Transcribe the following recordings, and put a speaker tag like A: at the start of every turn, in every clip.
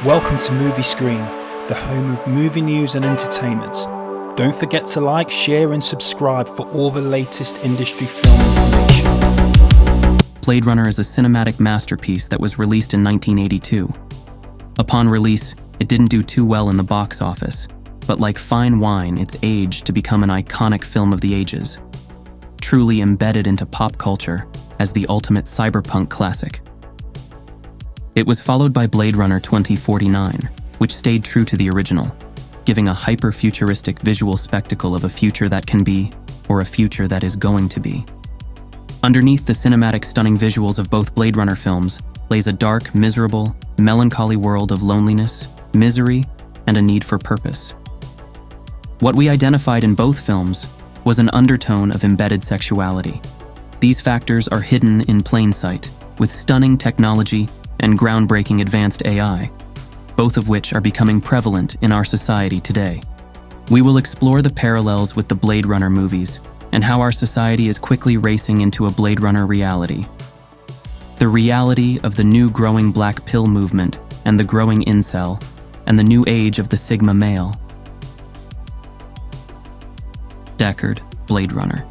A: Welcome to Movie Screen, the home of movie news and entertainment. Don't forget to like, share and subscribe for all the latest industry film information.
B: Blade Runner is a cinematic masterpiece that was released in 1982. Upon release, it didn't do too well in the box office, but like fine wine, it's aged to become an iconic film of the ages, truly embedded into pop culture as the ultimate cyberpunk classic. It was followed by Blade Runner 2049, which stayed true to the original, giving a hyper-futuristic visual spectacle of a future that can be, or a future that is going to be. Underneath the cinematic, stunning visuals of both Blade Runner films lays a dark, miserable, melancholy world of loneliness, misery, and a need for purpose. What we identified in both films was an undertone of embedded sexuality. These factors are hidden in plain sight, with stunning technology and groundbreaking advanced AI, both of which are becoming prevalent in our society today. We will explore the parallels with the Blade Runner movies and how our society is quickly racing into a Blade Runner reality. The reality of the new growing black pill movement and the growing incel, and the new age of the Sigma male. Deckard, Blade Runner.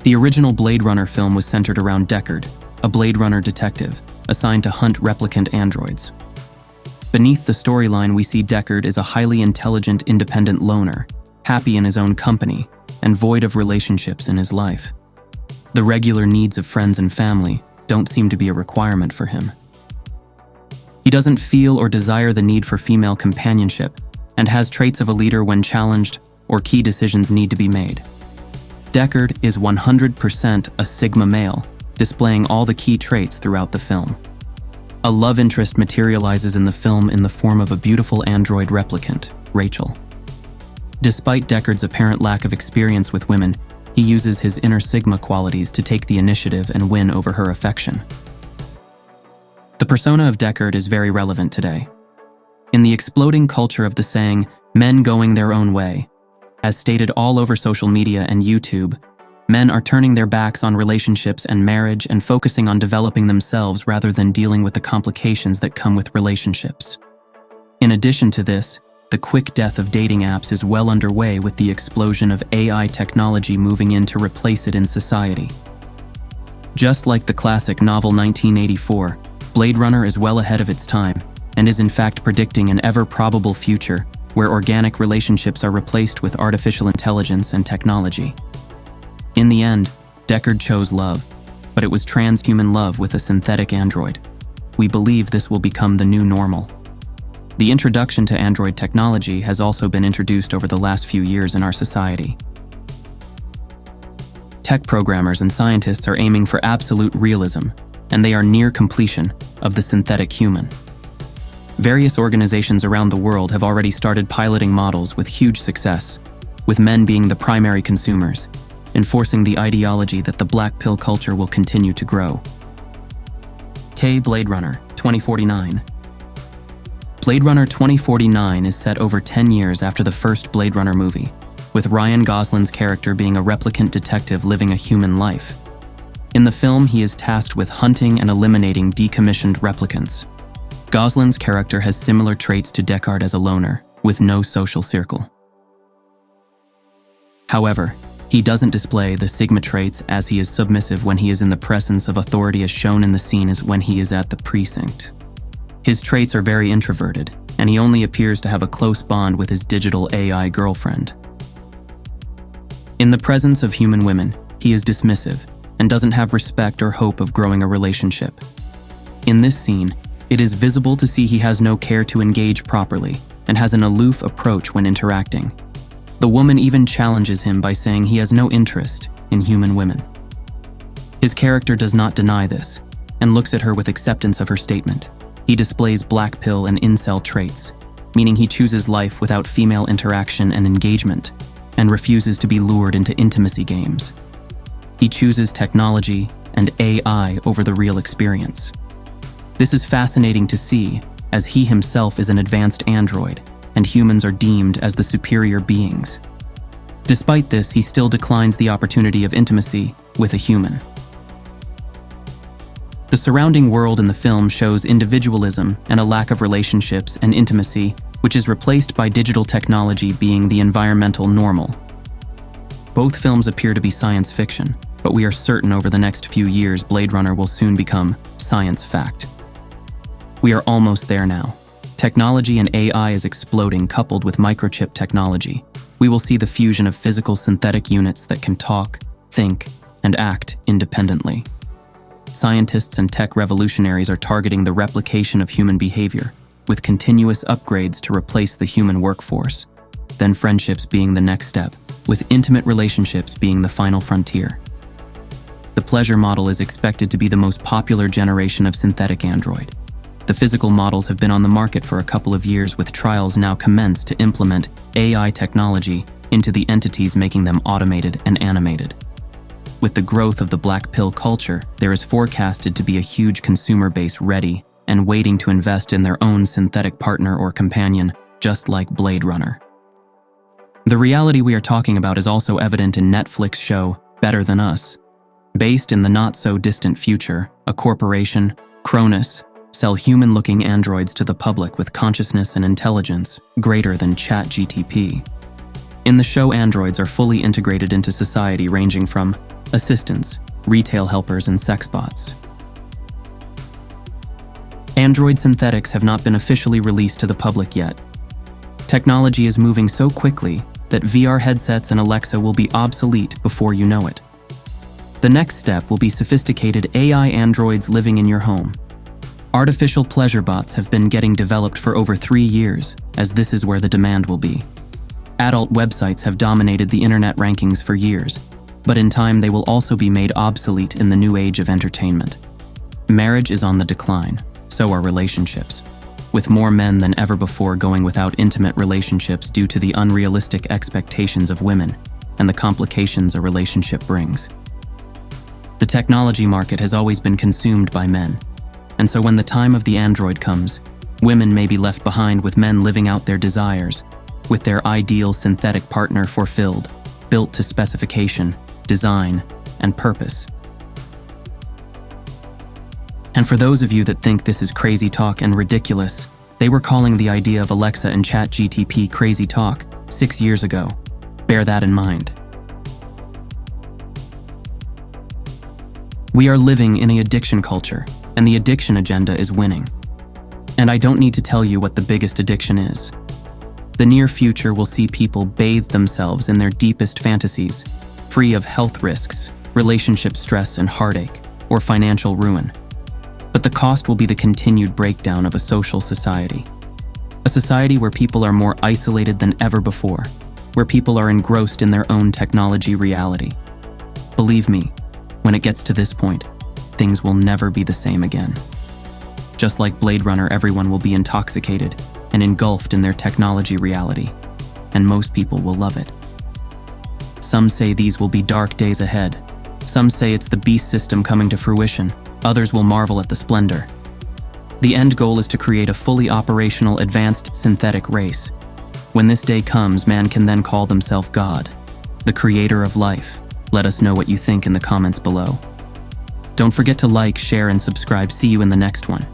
B: The original Blade Runner film was centered around Deckard, a Blade Runner detective assigned to hunt replicant androids. Beneath the storyline, we see Deckard is a highly intelligent, independent loner, happy in his own company, and void of relationships in his life. The regular needs of friends and family don't seem to be a requirement for him. He doesn't feel or desire the need for female companionship, and has traits of a leader when challenged or key decisions need to be made. Deckard is 100% a Sigma male, displaying all the key traits throughout the film. A love interest materializes in the film in the form of a beautiful android replicant, Rachel. Despite Deckard's apparent lack of experience with women, he uses his inner Sigma qualities to take the initiative and win over her affection. The persona of Deckard is very relevant today. In the exploding culture of the saying, "men going their own way," as stated all over social media and YouTube, men are turning their backs on relationships and marriage and focusing on developing themselves rather than dealing with the complications that come with relationships. In addition to this, the quick death of dating apps is well underway with the explosion of AI technology moving in to replace it in society. Just like the classic novel 1984, Blade Runner is well ahead of its time and is in fact predicting an ever-probable future where organic relationships are replaced with artificial intelligence and technology. In the end, Deckard chose love, but it was transhuman love with a synthetic android. We believe this will become the new normal. The introduction to android technology has also been introduced over the last few years in our society. Tech programmers and scientists are aiming for absolute realism, and they are near completion of the synthetic human. Various organizations around the world have already started piloting models with huge success, with men being the primary consumers, enforcing the ideology that the black pill culture will continue to grow. Blade Runner 2049. Blade Runner 2049 is set over 10 years after the first Blade Runner movie, with Ryan Gosling's character being a replicant detective living a human life. In the film, he is tasked with hunting and eliminating decommissioned replicants. Gosling's character has similar traits to Deckard as a loner, with no social circle. However, he doesn't display the Sigma traits as he is submissive when he is in the presence of authority as shown in the scene as when he is at the precinct. His traits are very introverted, and he only appears to have a close bond with his digital AI girlfriend. In the presence of human women, he is dismissive and doesn't have respect or hope of growing a relationship. In this scene, it is visible to see he has no care to engage properly and has an aloof approach when interacting. The woman even challenges him by saying he has no interest in human women. His character does not deny this and looks at her with acceptance of her statement. He displays black pill and incel traits, meaning he chooses life without female interaction and engagement and refuses to be lured into intimacy games. He chooses technology and AI over the real experience. This is fascinating to see, as he himself is an advanced android, and humans are deemed as the superior beings. Despite this, he still declines the opportunity of intimacy with a human. The surrounding world in the film shows individualism and a lack of relationships and intimacy, which is replaced by digital technology being the environmental normal. Both films appear to be science fiction, but we are certain over the next few years Blade Runner will soon become science fact. We are almost there now. Technology and AI is exploding, coupled with microchip technology. We will see the fusion of physical synthetic units that can talk, think, and act independently. Scientists and tech revolutionaries are targeting the replication of human behavior, with continuous upgrades to replace the human workforce. Then friendships being the next step, with intimate relationships being the final frontier. The pleasure model is expected to be the most popular generation of synthetic android. The physical models have been on the market for a couple of years, with trials now commenced to implement AI technology into the entities, making them automated and animated. With the growth of the black pill culture, there is forecasted to be a huge consumer base ready and waiting to invest in their own synthetic partner or companion, just like Blade Runner. The reality we are talking about is also evident in Netflix's show Better Than Us. Based in the not-so-distant future, a corporation, Cronus, sell human-looking androids to the public with consciousness and intelligence greater than ChatGPT. In the show, androids are fully integrated into society, ranging from assistants, retail helpers, and sex bots. Android synthetics have not been officially released to the public yet. Technology is moving so quickly that VR headsets and Alexa will be obsolete before you know it. The next step will be sophisticated AI androids living in your home. Artificial pleasure bots have been getting developed for over 3 years, as this is where the demand will be. Adult websites have dominated the internet rankings for years, but in time they will also be made obsolete in the new age of entertainment. Marriage is on the decline, so are relationships, with more men than ever before going without intimate relationships due to the unrealistic expectations of women and the complications a relationship brings. The technology market has always been consumed by men, and so when the time of the android comes, women may be left behind with men living out their desires, with their ideal synthetic partner fulfilled, built to specification, design, and purpose. And for those of you that think this is crazy talk and ridiculous, they were calling the idea of Alexa and ChatGPT crazy talk 6 years ago. Bear that in mind. We are living in an addiction culture, and the addiction agenda is winning. And I don't need to tell you what the biggest addiction is. The near future will see people bathe themselves in their deepest fantasies, free of health risks, relationship stress and heartache, or financial ruin. But the cost will be the continued breakdown of a social society. A society where people are more isolated than ever before, where people are engrossed in their own technology reality. Believe me, when it gets to this point, things will never be the same again. Just like Blade Runner, everyone will be intoxicated and engulfed in their technology reality, and most people will love it. Some say these will be dark days ahead. Some say it's the beast system coming to fruition. Others will marvel at the splendor. The end goal is to create a fully operational, advanced synthetic race. When this day comes, man can then call themselves God, the creator of life. Let us know what you think in the comments below. Don't forget to like, share, and subscribe. See you in the next one.